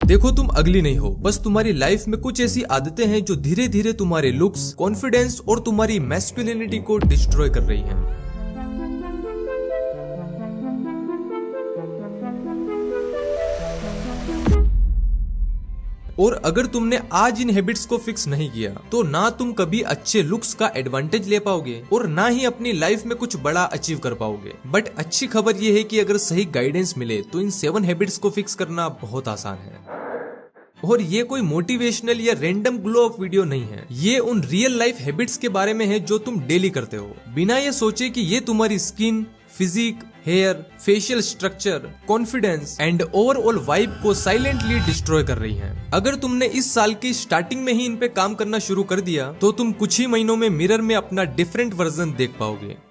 देखो, तुम अगली नहीं हो, बस तुम्हारी लाइफ में कुछ ऐसी आदतें हैं जो धीरे धीरे तुम्हारे लुक्स, कॉन्फिडेंस और तुम्हारी मैस्कुलिनिटी को डिस्ट्रॉय कर रही हैं। और अगर तुमने आज इन हैबिट्स को फिक्स नहीं किया तो ना तुम कभी अच्छे लुक्स का एडवांटेज ले पाओगे और ना ही अपनी लाइफ में कुछ बड़ा अचीव कर पाओगे। बट अच्छी खबर ये है कि अगर सही गाइडेंस मिले तो इन 7 हैबिट्स को फिक्स करना बहुत आसान है। और ये कोई मोटिवेशनल या रैंडम ग्लो अप वीडियो नहीं है, ये उन रियल लाइफ हैबिट्स के बारे में है जो तुम डेली करते हो, बिना ये सोचे कि ये तुम्हारी skin, physique, hair, facial structure, confidence and overall vibe को साइलेंटली डिस्ट्रॉय कर रही हैं। अगर तुमने इस साल की स्टार्टिंग में ही इन पे काम करना शुरू कर दिया तो तुम कुछ ही महीनों में मिरर में अपना डिफरेंट वर्जन देख पाओगे।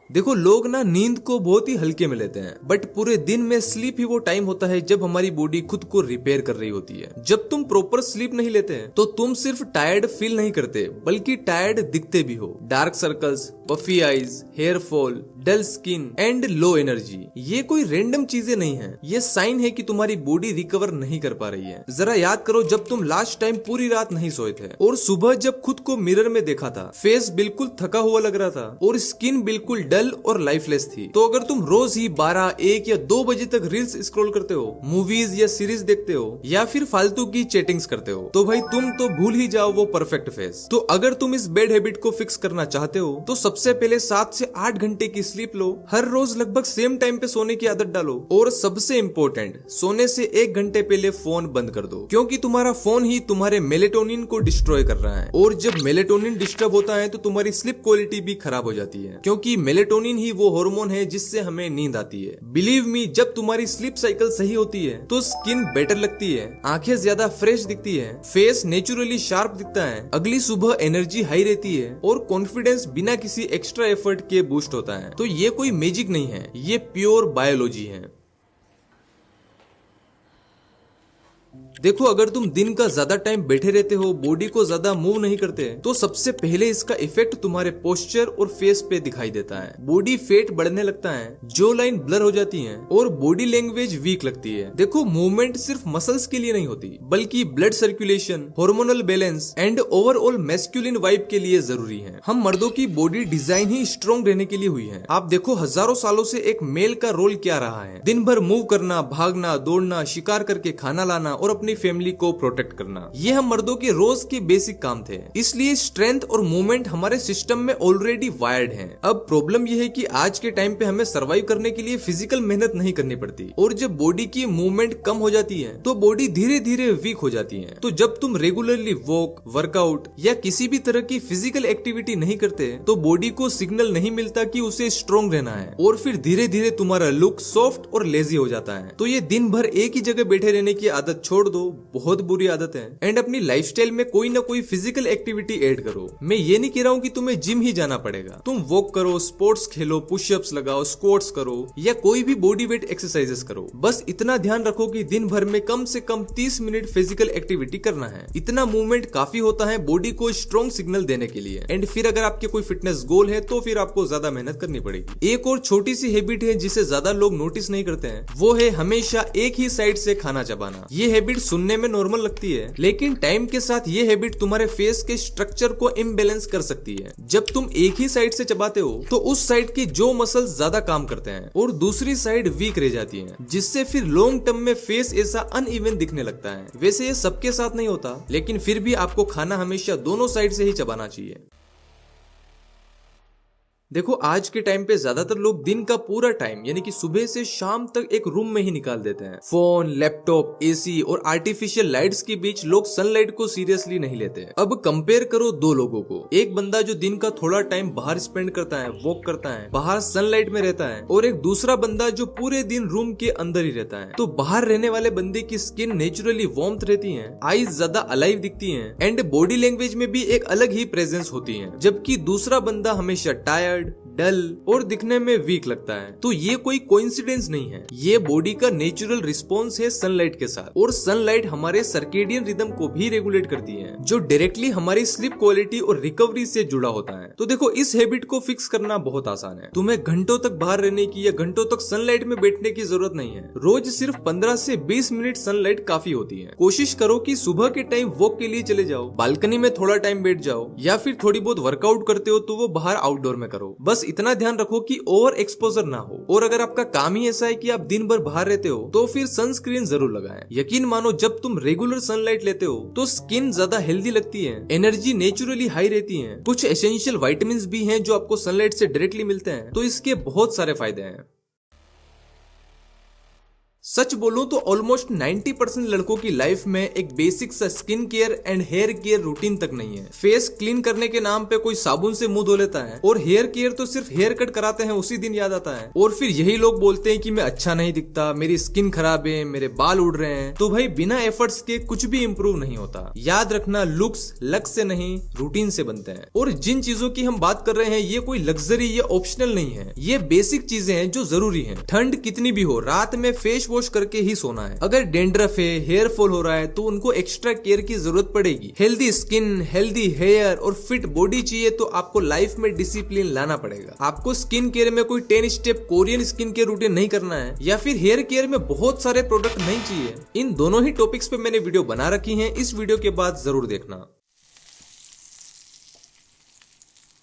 देखो, लोग ना नींद को बहुत ही हल्के में लेते हैं, बट पूरे दिन में स्लीप ही वो टाइम होता है जब हमारी बॉडी खुद को रिपेयर कर रही होती है। जब तुम प्रॉपर स्लीप नहीं लेते हैं तो तुम सिर्फ टायर्ड फील नहीं करते बल्कि टायर्ड दिखते भी हो। Dark circles, puffy eyes, hair fall, dull skin and low energy, ये कोई रैंडम चीजें नहीं है, ये साइन है कि तुम्हारी बॉडी रिकवर नहीं कर पा रही है। जरा याद करो, जब तुम लास्ट टाइम पूरी रात नहीं सोए थे और सुबह जब खुद को मिरर में देखा था, फेस बिल्कुल थका हुआ लग रहा था और स्किन बिल्कुल डल और लाइफलेस थी। तो अगर तुम रोज ही 12, 1 या 2 बजे तक रील्स स्क्रॉल करते हो, मूवीज या सीरीज देखते हो या फिर फालतू की चैटिंग्स करते हो, तो भाई तुम तो भूल ही जाओ वो परफेक्ट फेस। तो अगर तुम इस बैड हैबिट को फिक्स करना चाहते हो तो सबसे पहले 7 से 8 घंटे की स्लीप लो, हर रोज लगभग सेम टाइम पे सोने की आदत डालो और सबसे इम्पोर्टेंट, सोने से 1 घंटे पहले फोन बंद कर दो, क्योंकि तुम्हारा फोन ही तुम्हारे मेलेटोनिन को डिस्ट्रॉय कर रहा है और जब मेलेटोनिन डिस्टर्ब होता है तो तुम्हारी स्लीप क्वालिटी भी खराब हो जाती है, क्योंकि मेलेटोनिन ही वो हार्मोन है जिससे हमें नींद आती है। बिलीव मी, जब तुम्हारी स्लीप साइकिल सही होती है तो स्किन बेटर लगती है, आंखें ज्यादा फ्रेश दिखती है, फेस नेचुरली शार्प दिखता है, अगली सुबह एनर्जी हाई रहती है और कॉन्फिडेंस बिना किसी एक्स्ट्रा एफर्ट के बूस्ट होता है। तो ये कोई मैजिक नहीं है, ये प्योर बायोलॉजी है। देखो, अगर तुम दिन का ज्यादा टाइम बैठे रहते हो, बॉडी को ज्यादा मूव नहीं करते, तो सबसे पहले इसका इफेक्ट तुम्हारे पोस्चर और फेस पे दिखाई देता है। बॉडी फैट बढ़ने लगता है, जो लाइन ब्लर हो जाती है और बॉडी लैंग्वेज वीक लगती है। देखो, मूवमेंट सिर्फ मसल्स के लिए नहीं होती बल्कि blood circulation, hormonal balance and overall masculine vibe के लिए जरूरी है। हम मर्दों की बॉडी डिजाइन ही स्ट्रॉन्ग रहने के लिए हुई है। आप देखो, हजारों सालों से एक मेल का रोल क्या रहा है, दिन भर मूव करना, भागना, दौड़ना, शिकार करके खाना लाना और अपनी फैमिली को प्रोटेक्ट करना, ये हम मर्दों के रोज के बेसिक काम थे। इसलिए स्ट्रेंथ और मूवमेंट हमारे सिस्टम में ऑलरेडी वायर्ड हैं। अब प्रॉब्लम यह है कि आज के टाइम पे हमें सरवाइव करने के लिए फिजिकल मेहनत नहीं करनी पड़ती और जब बॉडी की मूवमेंट कम हो जाती है तो बॉडी धीरे धीरे वीक हो जाती है। तो जब तुम रेगुलरली वॉक, वर्कआउट या किसी भी तरह की फिजिकल एक्टिविटी नहीं करते तो बॉडी को सिग्नल नहीं मिलता कि उसे स्ट्रॉन्ग रहना है और फिर धीरे धीरे तुम्हारा लुक सॉफ्ट और लेजी हो जाता है। तो ये दिन भर एक ही जगह बैठे रहने की आदत छोड़ दो, बहुत बुरी आदत है, एंड अपनी लाइफस्टाइल में कोई ना कोई फिजिकल एक्टिविटी ऐड करो। मैं ये नहीं कह रहा हूँ कि तुम्हें जिम ही जाना पड़ेगा, तुम वॉक करो, स्पोर्ट्स खेलो, पुशअप्स लगाओ, स्क्वाट्स करो या कोई भी बॉडी वेट एक्सरसाइजेस करो। बस इतना ध्यान रखो कि दिन भर में कम से कम 30 मिनट फिजिकल एक्टिविटी करना है। इतना मूवमेंट काफी होता है बॉडी को स्ट्रॉन्ग सिग्नल देने के लिए। एंड फिर अगर आपके कोई फिटनेस गोल है तो फिर आपको ज्यादा मेहनत करनी पड़ेगी। एक और छोटी सी हैबिट है जिसे ज्यादा लोग नोटिस नहीं करते हैं, वो है हमेशा एक ही साइड से खाना चबाना। ये हैबिट सुनने में नॉर्मल लगती है, लेकिन टाइम के साथ ये हैबिट तुम्हारे फेस के स्ट्रक्चर को इम्बैलेंस कर सकती है। जब तुम एक ही साइड से चबाते हो तो उस साइड की जो मसल्स ज्यादा काम करते हैं और दूसरी साइड वीक रह जाती है, जिससे फिर लॉन्ग टर्म में फेस ऐसा अनइवन दिखने लगता है। वैसे ये सबके साथ नहीं होता, लेकिन फिर भी आपको खाना हमेशा दोनों साइड से ही चबाना चाहिए। देखो, आज के टाइम पे ज्यादातर लोग दिन का पूरा टाइम यानी कि सुबह से शाम तक एक रूम में ही निकाल देते हैं। फोन, लैपटॉप, एसी और आर्टिफिशियल लाइट्स के बीच लोग सनलाइट को सीरियसली नहीं लेते। अब कंपेयर करो 2 लोगों को, एक बंदा जो दिन का थोड़ा टाइम बाहर स्पेंड करता है, वॉक करता है, बाहर सनलाइट में रहता है, और एक दूसरा बंदा जो पूरे दिन रूम के अंदर ही रहता है। तो बाहर रहने वाले बंदे की स्किन नेचुरली वार्मथ रहती है, आईज ज्यादा अलाइव दिखती है एंड बॉडी लैंग्वेज में भी एक अलग ही प्रेजेंस होती है, जबकि दूसरा बंदा हमेशा टायर्ड, डल और दिखने में वीक लगता है। तो ये कोई कोइंसिडेंस नहीं है, ये बॉडी का नेचुरल रिस्पॉन्स है सनलाइट के साथ। और सनलाइट हमारे सर्केडियन रिदम को भी रेगुलेट करती है, जो डायरेक्टली हमारी स्लीप क्वालिटी और रिकवरी से जुड़ा होता है। तो देखो, इस हैबिट को फिक्स करना बहुत आसान है। तुम्हें घंटों तक बाहर रहने की या घंटों तक सनलाइट में बैठने की जरूरत नहीं है। रोज सिर्फ 15 से 20 मिनट सनलाइट काफी होती है। कोशिश करो कि सुबह के टाइम वॉक के लिए चले जाओ, बालकनी में थोड़ा टाइम बैठ जाओ, या फिर थोड़ी बहुत वर्कआउट करते हो तो वो बाहर आउटडोर में करो। बस इतना ध्यान रखो कि ओवर एक्सपोजर ना हो। और अगर आपका काम ही ऐसा है कि आप दिन भर बाहर रहते हो तो फिर सनस्क्रीन जरूर लगाएं। यकीन मानो, जब तुम रेगुलर सनलाइट लेते हो तो स्किन ज्यादा हेल्दी लगती है, एनर्जी नेचुरली हाई रहती है, कुछ एसेंशियल विटामिन्स भी हैं जो आपको सनलाइट से डायरेक्टली मिलते हैं। तो इसके बहुत सारे फायदे हैं। सच बोलूं तो ऑलमोस्ट 90% लड़कों की लाइफ में एक बेसिक सा skin care and hair care routine तक नहीं है। फेस क्लीन करने के नाम पे कोई साबुन से मुंह धो लेता है, और हेयर केयर तो सिर्फ हेयर कट कराते हैं उसी दिन याद आता है। और फिर यही लोग बोलते हैं कि मैं अच्छा नहीं दिखता, मेरी स्किन खराब है, मेरे बाल उड़ रहे हैं। तो भाई, बिना एफर्ट्स के कुछ भी इंप्रूव नहीं होता। याद रखना, लुक्स लक से नहीं, रूटीन से बनते हैं। और जिन चीजों की हम बात कर रहे हैं, ये कोई लग्जरी या ऑप्शनल नहीं है, ये बेसिक चीजें हैं जो जरूरी है। ठंड कितनी भी हो, रात में फेस वॉश करके ही सोना है। अगर डेंड्रफ है, हेयर फॉल हो रहा है, तो उनको एक्स्ट्रा केयर की जरूरत पड़ेगी। हेल्दी स्किन, हेल्दी हेयर और फिट बॉडी चाहिए तो आपको लाइफ में डिसिप्लिन लाना पड़ेगा। आपको स्किन केयर में कोई 10 step Korean skin care routine नहीं करना है, या फिर हेयर केयर में बहुत सारे प्रोडक्ट नहीं चाहिए। इन दोनों ही टॉपिक्स पे मैंने वीडियो बना रखी है, इस वीडियो के बाद जरूर देखना।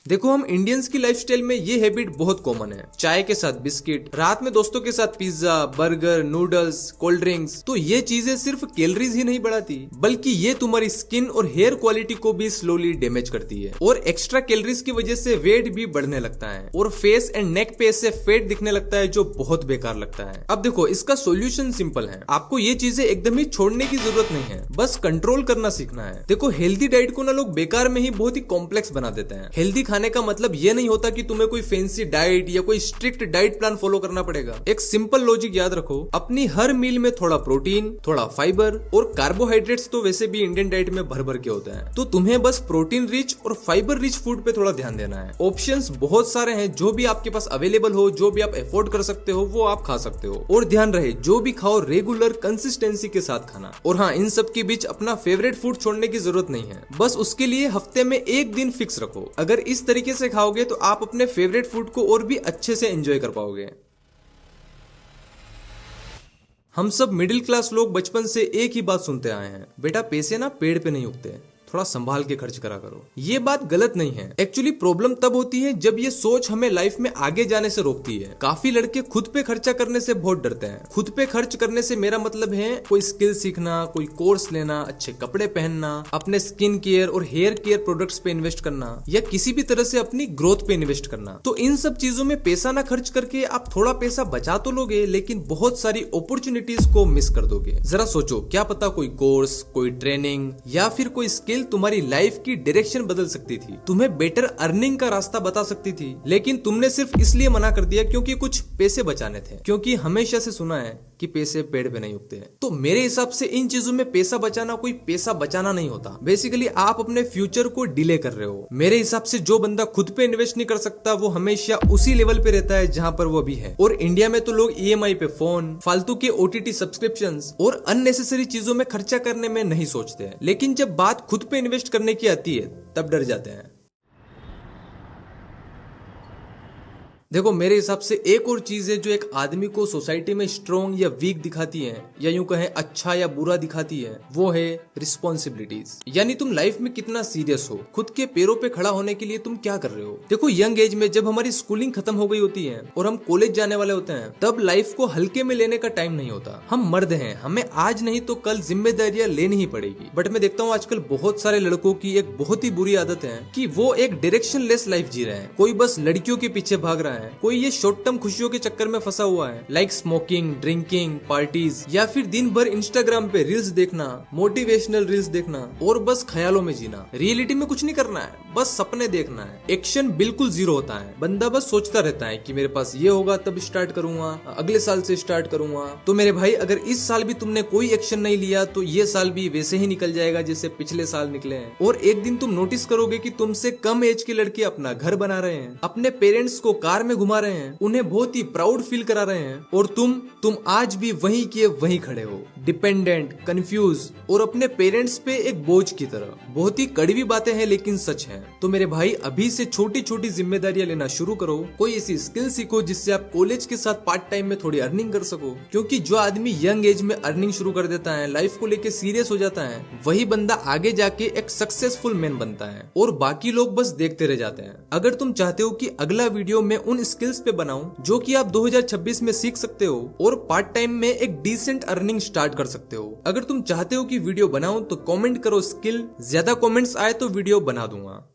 देखो, हम इंडियंस की लाइफस्टाइल में ये हैबिट बहुत कॉमन है। चाय के साथ बिस्किट, रात में दोस्तों के साथ pizza, burger, noodles, cold drinks. तो ये चीजें सिर्फ कैलोरीज ही नहीं बढ़ाती, बल्कि ये तुम्हारी स्किन और हेयर क्वालिटी को भी स्लोली डैमेज करती है। और एक्स्ट्रा कैलोरीज की वजह से वेट भी बढ़ने लगता है, और फेस एंड नेक पे ऐसे फैट दिखने लगता है जो बहुत बेकार लगता है। अब देखो, इसका सोल्यूशन सिंपल है। आपको ये चीजें एकदम ही छोड़ने की जरूरत नहीं है, बस कंट्रोल करना सीखना है। देखो, हेल्दी डाइट को ना लोग बेकार में ही बहुत ही कॉम्प्लेक्स बना देते हैं। हेल्दी खाने का मतलब ये नहीं होता कि तुम्हें कोई फैंसी डाइट या कोई स्ट्रिक्ट डाइट प्लान फॉलो करना पड़ेगा। एक सिंपल लॉजिक याद रखो, अपनी हर मील में थोड़ा प्रोटीन, थोड़ा फाइबर और कार्बोहाइड्रेट्स तो वैसे भी इंडियन डाइट में भर भर के होते हैं। तो तुम्हें बस प्रोटीन रिच और फाइबर रिच फूड पे थोड़ा ध्यान देना है। ऑप्शंस बहुत सारे हैं, जो भी आपके पास अवेलेबल हो, जो भी आप अफोर्ड कर सकते हो, वो आप खा सकते हो। और ध्यान रहे, जो भी खाओ रेगुलर कंसिस्टेंसी के साथ खाना। और हाँ, इन सब के बीच अपना फेवरेट फूड छोड़ने की जरूरत नहीं है, बस उसके लिए हफ्ते में एक दिन फिक्स रखो। अगर इस तरीके से खाओगे तो आप अपने फेवरेट फूड को और भी अच्छे से एंजॉय कर पाओगे। हम सब मिडिल क्लास लोग बचपन से एक ही बात सुनते आए हैं, बेटा पैसे ना पेड़ पे नहीं उगते, थोड़ा संभाल के खर्च करा करो। ये बात गलत नहीं है। एक्चुअली प्रॉब्लम तब होती है जब ये सोच हमें लाइफ में आगे जाने से रोकती है। काफी लड़के खुद पे खर्चा करने से बहुत डरते हैं। खुद पे खर्च करने से मेरा मतलब है कोई स्किल सीखना, कोई कोर्स लेना, अच्छे कपड़े पहनना, अपने स्किन केयर और हेयर केयर प्रोडक्ट्स पे इन्वेस्ट करना, या किसी भी तरह से अपनी ग्रोथ पे इन्वेस्ट करना। तो इन सब चीजों में पैसा ना खर्च करके आप थोड़ा पैसा बचा तो लोगे, लेकिन बहुत सारी अपॉर्चुनिटीज को मिस कर दोगे। जरा सोचो, क्या पता कोई कोर्स, कोई ट्रेनिंग या फिर कोई स्किल तुम्हारी लाइफ की डायरेक्शन बदल सकती थी, तुम्हें बेटर अर्निंग का रास्ता बता सकती थी। लेकिन तुमने सिर्फ इसलिए मना कर दिया क्योंकि कुछ पैसे बचाने थे। क्योंकि हमेशा से सुना है कि पैसे पेड़ पे नहीं उगते हैं। तो मेरे हिसाब से इन चीजों में पैसा बचाना कोई पैसा बचाना नहीं होता। बेसिकली आप अपने फ्यूचर को डिले कर रहे हो। मेरे हिसाब से जो बंदा खुद पे इन्वेस्ट नहीं कर सकता, वो हमेशा उसी लेवल पे रहता है जहां पर वो अभी है। और इंडिया में तो लोग EMI पे फोन, फालतू के OTT सब्सक्रिप्शंस और अननेसेसरी चीजों में खर्चा करने में नहीं सोचते हैं। लेकिन जब बात खुद पे इन्वेस्ट करने की आती है, तब डर जाते हैं। देखो, मेरे हिसाब से एक और चीज है जो एक आदमी को सोसाइटी में स्ट्रॉन्ग या वीक दिखाती है, या यूं कहें अच्छा या बुरा दिखाती है, वो है रिस्पॉन्सिबिलिटीज। यानी तुम लाइफ में कितना सीरियस हो, खुद के पैरों पे खड़ा होने के लिए तुम क्या कर रहे हो। देखो, यंग एज में जब हमारी स्कूलिंग खत्म हो गई होती है और हम कॉलेज जाने वाले होते हैं, तब लाइफ को हल्के में लेने का टाइम नहीं होता। हम मर्द हैं, हमें आज नहीं तो कल जिम्मेदारियां लेनी ही पड़ेगी। बट मैं देखता हूँ आजकल बहुत सारे लड़कों की एक बहुत ही बुरी आदत है कि वो एक डायरेक्शन लेस लाइफ जी रहे हैं। कोई बस लड़कियों के पीछे भाग रहा है, है, कोई ये शॉर्ट टर्म खुशियों के चक्कर में फंसा हुआ है, लाइक स्मोकिंग, ड्रिंकिंग, पार्टीज, या फिर दिन भर इंस्टाग्राम पे रील्स देखना, मोटिवेशनल रील्स देखना और बस ख्यालों में जीना। रियलिटी में कुछ नहीं करना है, बस सपने देखना है। एक्शन बिल्कुल जीरो होता है। बंदा बस सोचता रहता है कि मेरे पास ये होगा तब स्टार्ट करूंगा, अगले साल से स्टार्ट करूंगा। तो मेरे भाई, अगर इस साल भी तुमने कोई एक्शन नहीं लिया तो ये साल भी वैसे ही निकल जाएगा जैसे पिछले साल निकले हैं। और एक दिन तुम नोटिस करोगे कि तुमसे कम एज के लड़के अपना घर बना रहे हैं, अपने पेरेंट्स को कार में घुमा रहे हैं, उन्हें बहुत ही प्राउड फील करा रहे हैं, और तुम आज भी वहीं के वहीं खड़े हो, डिपेंडेंट, कंफ्यूज और अपने पेरेंट्स पे एक बोझ की तरह। बहुत ही कड़वी बातें हैं लेकिन सच हैं। तो मेरे भाई, अभी से छोटी छोटी जिम्मेदारियां लेना शुरू करो। कोई ऐसी स्किल सीखो जिससे आप कॉलेज के साथ पार्ट टाइम में थोड़ी अर्निंग कर सको, क्योंकि जो आदमी यंग एज में अर्निंग शुरू कर देता है, लाइफ को लेके सीरियस हो जाता है, वही बंदा आगे जाके एक सक्सेसफुल मैन बनता है और बाकी लोग बस देखते रह जाते हैं। अगर तुम चाहते हो कि अगला वीडियो मैं उन स्किल्स पे बनाऊं जो कि आप 2026 में सीख सकते हो और पार्ट टाइम में एक डिसेंट अर्निंग स्टार्ट कर सकते हो, अगर तुम चाहते हो कि वीडियो बनाऊं तो कमेंट करो स्किल। ज्यादा कमेंट्स आए तो वीडियो बना दूंगा।